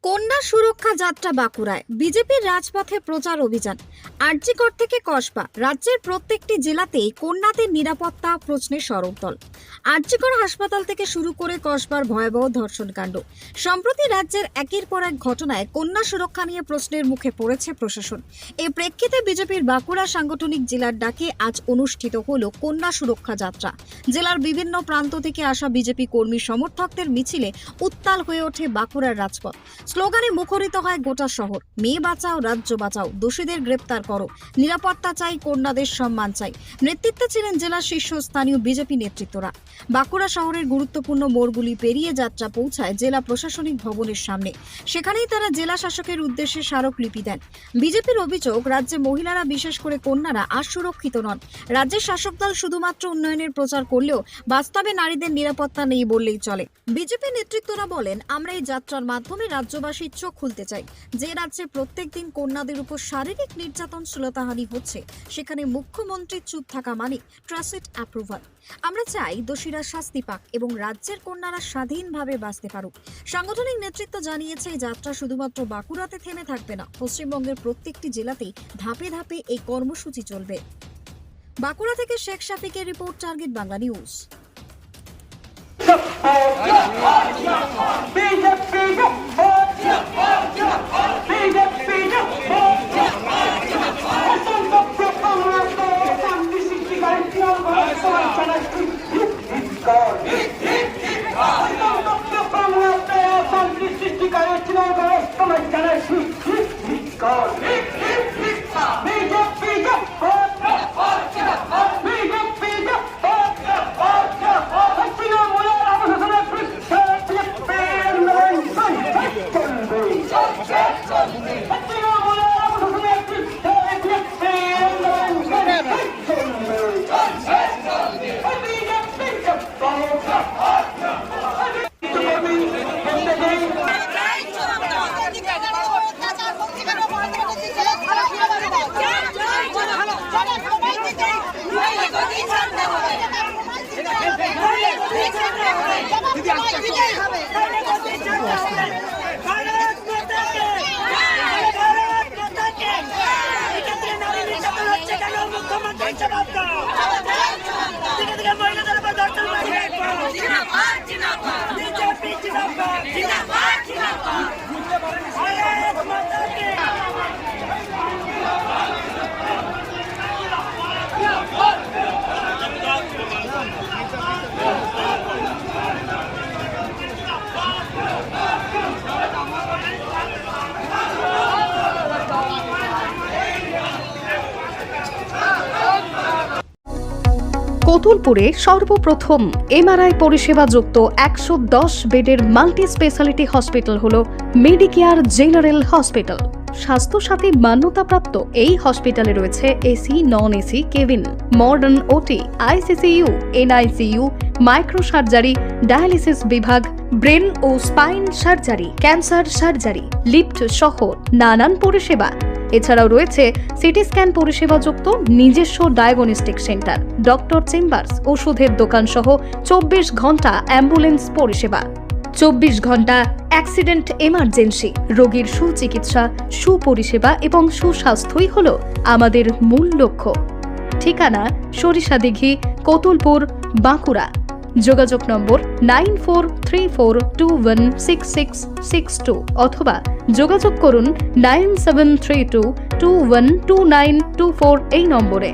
কন্যা সুরক্ষা যাত্রা বাঁকুড়ায় বিজেপির রাজপথে প্রচার অভিযান। আরজিকর থেকে কসবা রাজ্যের প্রত্যেকটি জেলাতেই কন্যাদের নিরাপত্তা প্রশ্নে সরবদল। আরজিকর হাসপাতাল থেকে শুরু করে কসবার ভয়াবহ ধর্ষণকাণ্ড, সম্প্রতি রাজ্যের একের পর এক ঘটনায় কন্যা সুরক্ষা নিয়ে প্রশ্নের মুখে পড়েছে প্রশাসন। এই প্রেক্ষিতে বিজেপির বাঁকুড়া সাংগঠনিক জেলার ডাকে আজ অনুষ্ঠিত হলো কন্যা সুরক্ষা যাত্রা। জেলার বিভিন্ন প্রান্ত থেকে আসা বিজেপি কর্মী সমর্থকদের মিছিলে উত্তাল হয়ে ওঠে বাঁকুড়ার রাজপথ। স্লোগানে মুখরিত হয় গোটা শহর, মেয়ে বাঁচাও রাজ্য বাঁচাও, দোষীদের গ্রেপ্তার করো, নিরাপত্তা চাই, কন্যাদের সম্মান চাই। নেতৃত্বে ছিলেন জেলার শীর্ষস্থানীয় বিজেপি নেতৃত্বরা। বাঁকুড়া শহরের গুরুত্বপূর্ণ মোড়গুলি পেরিয়ে যাত্রা পৌঁছায় জেলা প্রশাসনিক ভবনের সামনে। সেখানেই তারা জেলা শাসকের উদ্দেশ্যে স্মারকলিপি দেন। বিজেপির অভিযোগ, রাজ্যে মহিলারা বিশেষ করে কন্যারা আর সুরক্ষিত নন। রাজ্যের শাসক দল শুধুমাত্র উন্নয়নের প্রচার করলেও বাস্তবে নারীদের নিরাপত্তা নেই বললেই চলে। বিজেপি নেতৃত্বরা বলেন, আমরা এই যাত্রার মাধ্যমে রাজ্যবাসীর চোখ খুলতে চাই। যে রাজ্যে প্রত্যেকদিন কন্যাদের উপর শারীরিক নির্যাতন, শ্লীলতাহানি হচ্ছে, সেখানে মুখ্যমন্ত্রীর চুপ থাকা মানে ট্রাসিট অ্যাপ্রুভাল। আমরা চাই দোষীরা শাস্তি পাক এবং রাজ্যের কন্যারা স্বাধীনভাবে বাঁচতে পারুক। সাংগঠনিক নেতৃত্ব জানিয়েছে, এই যাত্রা শুধুমাত্র বাঁকুড়াতে থেমে থাকবে না, পশ্চিমবঙ্গের প্রত্যেকটি জেলাতেই ধাপে ধাপে এই কর্মসূচি চলবে। বাঁকুড়া থেকে শেখ শাফিকের রিপোর্ট, টার্গেট বাংলা নিউজ। কতুলপুরে সর্বপ্রথম এমআরআই পরিষেবা যুক্ত 110 বেডের মাল্টি স্পেশালিটি হসপিটাল হল মেডিকেয়ার জেনারেল হসপিটাল। স্বাস্থ্যসাথী মান্যতাপ্রাপ্ত এই হসপিটালে রয়েছে AC, non AC cabin, modern OT, ICCU, NICU, micro surgery, dialysis বিভাগ, ব্রেন ও spine surgery, cancer surgery, lift সহ নানান পরিষেবা। এছাড়াও রয়েছে সিটি স্ক্যান পরিষেবা যুক্ত নিজস্ব ডায়াগনস্টিক সেন্টার, ডক্টর চেম্বার্স, ওষুধের দোকান সহ 24 ঘন্টা অ্যাম্বুলেন্স পরিষেবা। 24 ঘন্টা অ্যাক্সিডেন্ট এমার্জেন্সি, রোগীর সুচিকিৎসা, সুপরিষেবা এবং সুস্বাস্থ্যই হল আমাদের মূল লক্ষ্য। ঠিকানা সরিষাদিঘি, কতুলপুর, বাঁকুড়া। যোগাযোগ নম্বর 9434216662 অথবা যোগাযোগ করুন 9732212924 এই নম্বরে।